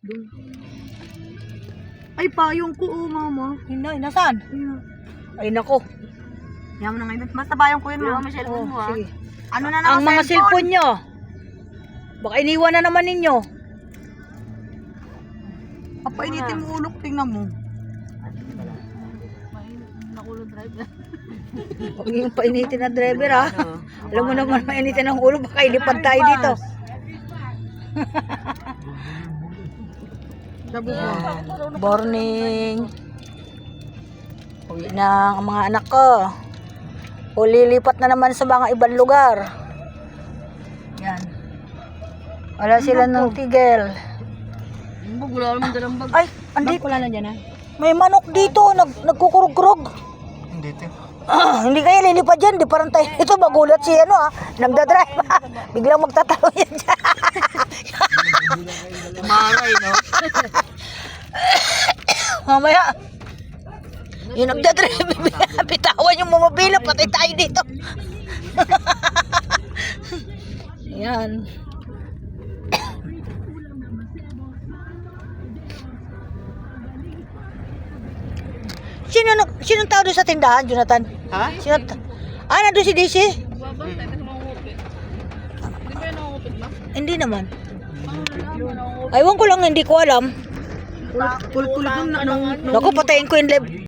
Doon. Ay, payong ko, oh, mama. Inay, nasaan? Ay, nako. Yaman na ngayon. Basta payong ko yun, Diba, mama. may cellphone mo, Sige. Ano na naman Ang mga cellphone nyo. Baka iniwan na naman ninyo. Papainitin mo ulok, tingnan mo. Nakulong drive na. Huwag yung painitin na driver, ha. Alam mo naman, mainitin ang ulo. Baka ilipad tayo dito. Sabi ko. Morning. Uwi na ang mga anak ko. O lilipat na naman sa mga ibang lugar. Yan. Wala sila ng tigil. Wala naman dalang bag. Ay, andito. Wala na dyan, ha? May manok dito. Nagkukurog-kurog. Hindi kaya lilipad dyan. Di parang tayo. Ito magulat si ano, ha. Nagdadrive. Biglang magtatalo yan dyan. Maray, no? Mamaya. Yung nagdadrive. Bitawan yung mumabila. Patay tayo dito. Yan. Sinong tao doon sa tindahan, Jonathan? Ha? Nandun si DC? Baba, tayo kasi mangungupit. Hindi ba yan nangungupit ba? Hindi naman. Aywan ko lang, hindi ko alam. Kulit-kulit na. Naku, patayin ko yung live.